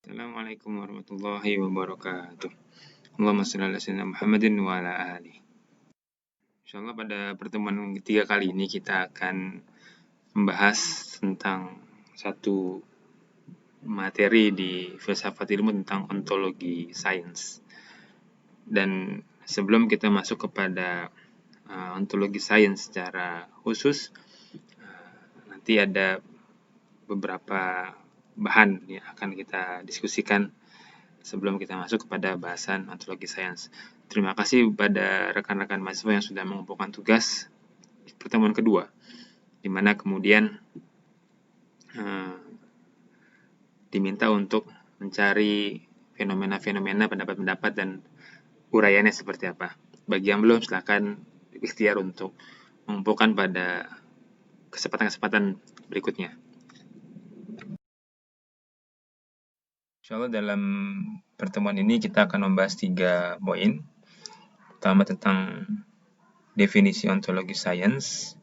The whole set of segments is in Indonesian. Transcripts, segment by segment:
Assalamualaikum warahmatullahi wabarakatuh. Allahumma shalli ala sayyidina Muhammadin wa ala ali. Insyaallah pada pertemuan ketiga kali ini kita akan membahas tentang satu materi di filsafat ilmu tentang ontologi sains. Dan sebelum kita masuk kepada ontologi sains secara khusus, nanti ada beberapa bahan yang akan kita diskusikan sebelum kita masuk kepada bahasan ontologi sains. Terima kasih kepada rekan-rekan mahasiswa yang sudah mengumpulkan tugas di pertemuan kedua, di mana kemudian diminta untuk mencari fenomena-fenomena, pendapat-pendapat, dan uraiannya seperti apa. Bagi yang belum, silakan ikhtiar untuk mengumpulkan pada kesempatan-kesempatan berikutnya. Insyaallah dalam pertemuan ini kita akan membahas 3 poin. Pertama tentang definisi ontologi sains,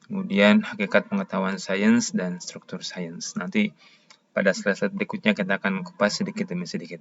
kemudian hakikat pengetahuan sains, dan struktur sains. Nanti pada slide berikutnya kita akan kupas sedikit demi sedikit.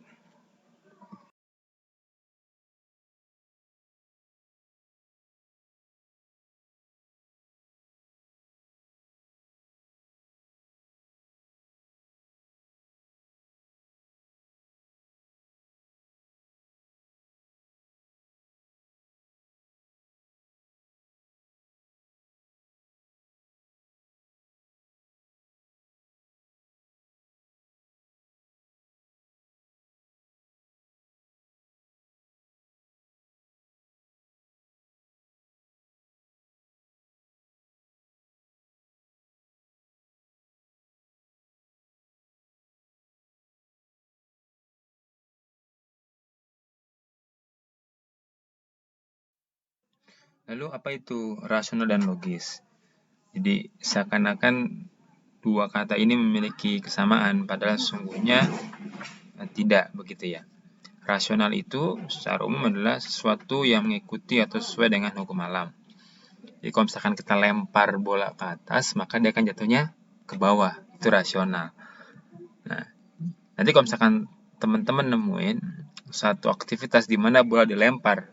Lalu apa itu rasional dan logis? Jadi seakan-akan dua kata ini memiliki kesamaan, padahal sesungguhnya tidak begitu ya. Rasional itu secara umum adalah sesuatu yang mengikuti atau sesuai dengan hukum alam. Jadi kalau misalkan kita lempar bola ke atas, maka dia akan jatuhnya ke bawah. Itu rasional. Nah, nanti kalau misalkan teman-teman nemuin satu aktivitas di mana bola dilempar,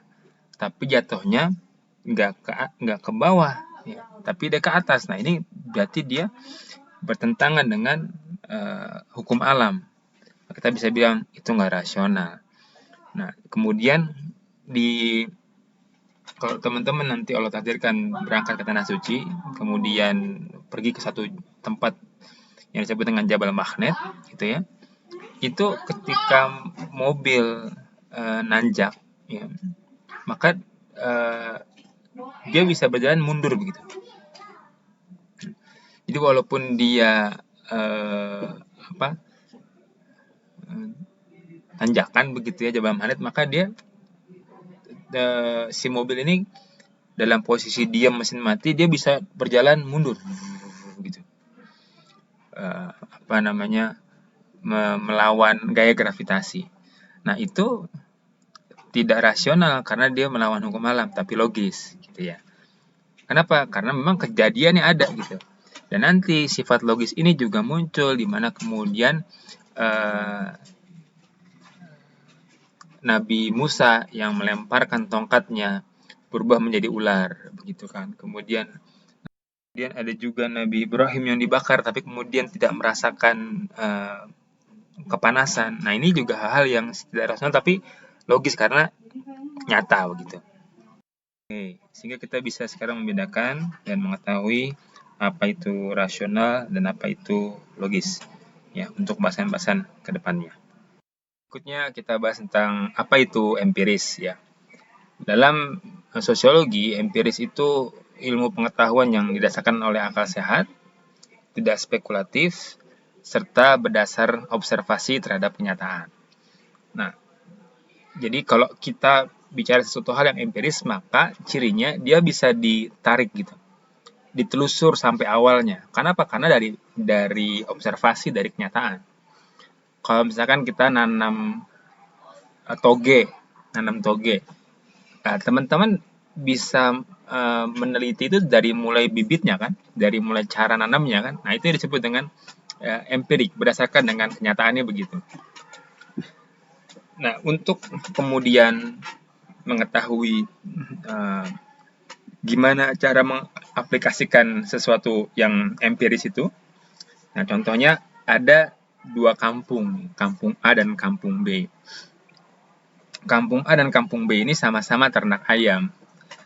tapi jatuhnya nggak ke bawah, ya, tapi dia ke atas. Nah, ini berarti dia bertentangan dengan hukum alam. Kita bisa bilang itu nggak rasional. Nah, kemudian kalau teman-teman nanti Allah takdirkan berangkat ke tanah suci, kemudian pergi ke satu tempat yang disebut dengan Jabal Magnet, gitu ya. Itu ketika mobil nanjak, ya, maka dia bisa berjalan mundur begitu. Jadi walaupun dia tanjakan begitu ya Jabal Magnet, maka dia si mobil ini dalam posisi diam mesin mati, dia bisa berjalan mundur gitu. Melawan gaya gravitasi. Nah, itu tidak rasional karena dia melawan hukum alam, tapi logis gitu ya. Kenapa? Karena memang kejadiannya ada gitu. Dan nanti sifat logis ini juga muncul di mana kemudian Nabi Musa yang melemparkan tongkatnya berubah menjadi ular, begitu kan. Kemudian ada juga Nabi Ibrahim yang dibakar tapi kemudian tidak merasakan kepanasan. Nah, ini juga hal-hal yang tidak rasional tapi logis karena nyata begitu. Oke, sehingga kita bisa sekarang membedakan dan mengetahui apa itu rasional dan apa itu logis ya untuk bahasan-bahasan ke depannya. Berikutnya kita bahas tentang apa itu empiris ya. Dalam sosiologi, empiris itu ilmu pengetahuan yang didasarkan oleh akal sehat, tidak spekulatif, serta berdasar observasi terhadap kenyataan. Nah, jadi kalau kita bicara sesuatu hal yang empiris, maka cirinya dia bisa ditarik gitu, ditelusur sampai awalnya. Kenapa? Karena dari observasi, dari kenyataan. Kalau misalkan kita nanam toge, nah, teman-teman bisa meneliti itu dari mulai bibitnya kan, dari mulai cara nanamnya kan. Nah, itu disebut dengan empirik, berdasarkan dengan kenyataannya begitu. Nah, untuk kemudian mengetahui gimana cara mengaplikasikan sesuatu yang empiris itu, nah contohnya ada dua kampung, kampung A dan kampung B. Kampung A dan kampung B ini sama-sama ternak ayam,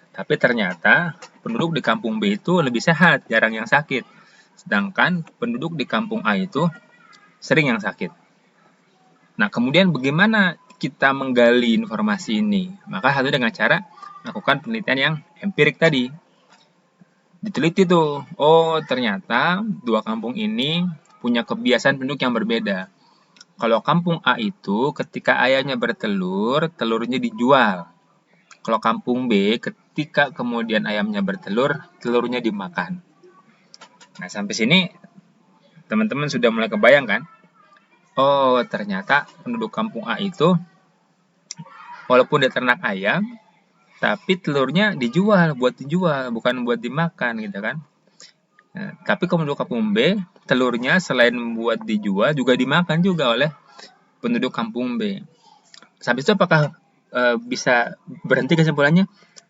tapi ternyata penduduk di kampung B itu lebih sehat, jarang yang sakit. Sedangkan penduduk di kampung A itu sering yang sakit. Nah, kemudian bagaimana kita menggali informasi ini? Maka satu dengan cara melakukan penelitian yang empirik tadi. Diteliti tuh, oh ternyata dua kampung ini punya kebiasaan penduduk yang berbeda. Kalau kampung A itu ketika ayamnya bertelur, telurnya dijual. Kalau kampung B, ketika kemudian ayamnya bertelur, telurnya dimakan. Nah, sampai sini teman-teman sudah mulai kebayang kan? Oh, ternyata penduduk kampung A itu walaupun dia ternak ayam, tapi telurnya dijual, bukan buat dimakan gitu kan. Nah, tapi kalau penduduk kampung B, telurnya selain buat dijual juga dimakan juga oleh penduduk kampung B. Habis itu apakah bisa berhenti kesimpulannya?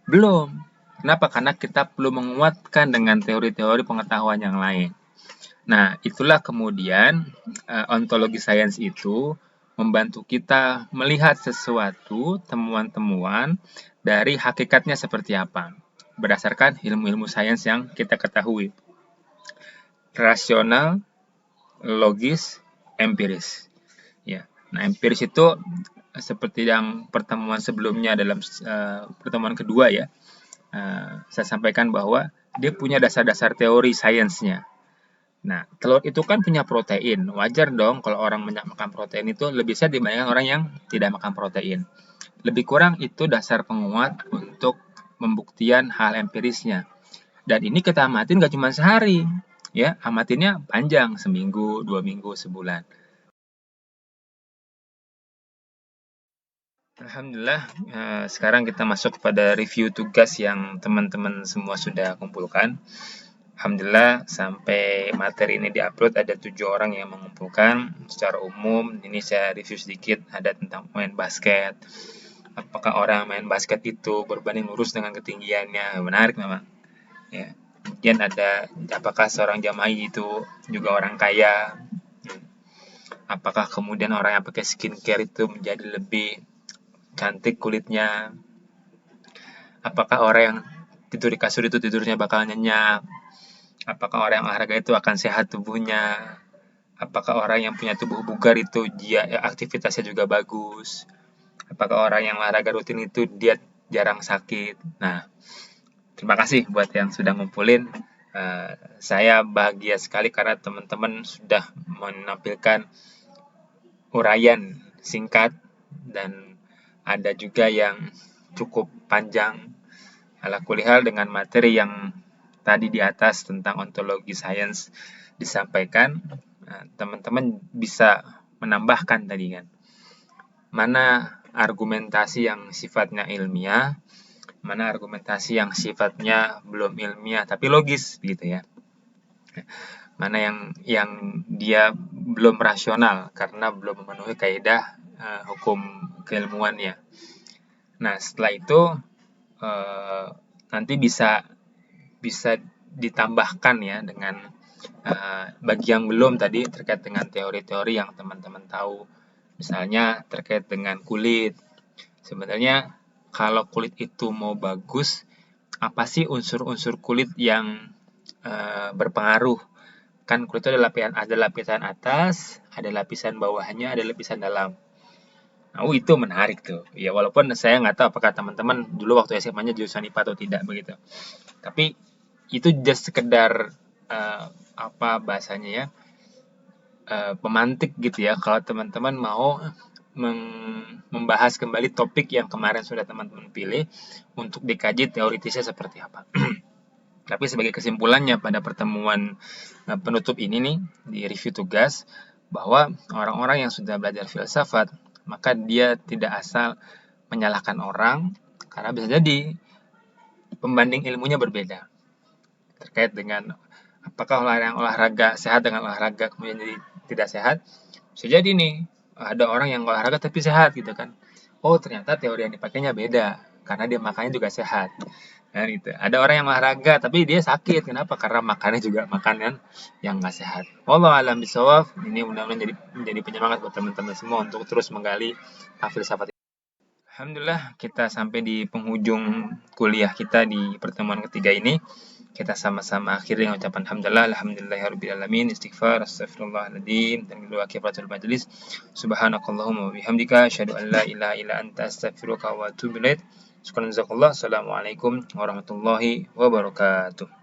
Belum. Kenapa? Karena kita perlu menguatkan dengan teori-teori pengetahuan yang lain. Nah, itulah kemudian ontologi sains itu membantu kita melihat sesuatu, temuan-temuan dari hakikatnya seperti apa, berdasarkan ilmu-ilmu sains yang kita ketahui. Rasional, logis, empiris. Ya. Nah, empiris itu seperti yang pertemuan sebelumnya dalam pertemuan kedua ya, saya sampaikan bahwa dia punya dasar-dasar teori sainsnya. Nah, telur itu kan punya protein. Wajar dong kalau orang banyak makan protein itu lebih sehat dibandingkan orang yang tidak makan protein. Lebih kurang itu dasar penguat untuk pembuktian hal empirisnya. Dan ini kita amatin gak cuma sehari, ya, amatinnya panjang, seminggu, 2 minggu, sebulan. Alhamdulillah, sekarang kita masuk pada review tugas yang teman-teman semua sudah kumpulkan. Alhamdulillah sampai materi ini diupload ada 7 orang yang mengumpulkan. Secara umum ini saya review sedikit, ada tentang main basket. Apakah orang main basket itu berbanding lurus dengan ketinggiannya? Menarik memang. Ya. Kemudian ada apakah seorang jamaah itu juga orang kaya? Apakah kemudian orang yang pakai skincare itu menjadi lebih cantik kulitnya? Apakah orang yang tidur di kasur itu tidurnya bakal nyenyak? Apakah orang yang olahraga itu akan sehat tubuhnya? Apakah orang yang punya tubuh bugar itu dia aktivitasnya juga bagus? Apakah orang yang olahraga rutin itu dia jarang sakit? Nah, terima kasih buat yang sudah ngumpulin. Saya bahagia sekali karena teman-teman sudah menampilkan uraian singkat dan ada juga yang cukup panjang. Ala kulihal dengan materi yang tadi di atas tentang ontologi sains disampaikan, teman-teman bisa menambahkan tadi kan, mana argumentasi yang sifatnya ilmiah, mana argumentasi yang sifatnya belum ilmiah tapi logis gitu ya, mana yang dia belum rasional karena belum memenuhi kaidah hukum keilmuannya. Nah, setelah itu nanti bisa ditambahkan ya dengan bagi yang belum tadi terkait dengan teori-teori yang teman-teman tahu. Misalnya terkait dengan kulit. Sebenarnya kalau kulit itu mau bagus, apa sih unsur-unsur kulit yang berpengaruh? Kan kulit itu ada lapisan atas, ada lapisan bawahnya, ada lapisan dalam. Nah, itu menarik tuh. Ya walaupun saya nggak tahu apakah teman-teman dulu waktu SMA-nya jurusan IPA atau tidak begitu. Tapi itu just sekedar apa bahasanya ya, pemantik gitu ya kalau teman-teman mau membahas kembali topik yang kemarin sudah teman-teman pilih untuk dikaji teoritisnya seperti apa. Tapi sebagai kesimpulannya pada pertemuan penutup ini nih di review tugas, bahwa orang-orang yang sudah belajar filsafat maka dia tidak asal menyalahkan orang karena bisa jadi pembanding ilmunya berbeda terkait dengan Apakah olahraga sehat dengan olahraga kemudian jadi tidak sehat? Bisa jadi nih, ada orang yang olahraga tapi sehat gitu kan. Oh, ternyata teori yang dipakainya beda, karena dia makannya juga sehat. Kan gitu. Ada orang yang olahraga tapi dia sakit. Kenapa? Karena makannya juga makanan yang nggak sehat. Wallahu a'lam bishawab. Ini mudah-mudahan menjadi penyemangat buat teman-teman semua untuk terus menggali filsafat. Alhamdulillah kita sampai di penghujung kuliah kita di pertemuan ketiga ini. Kita sama-sama akhiri dengan ucapan hamdalah, alhamdulillahirrabbilalamin, istighfar, astagfirullahaladzim, dan kedua kifaratul majlis. Subhanakallahumma wa bihamdika, asyhadu an la ilaha illa anta astaghfiruka wa atubu ilaik. Syukran jazakallah. Assalamualaikum warahmatullahi wabarakatuh.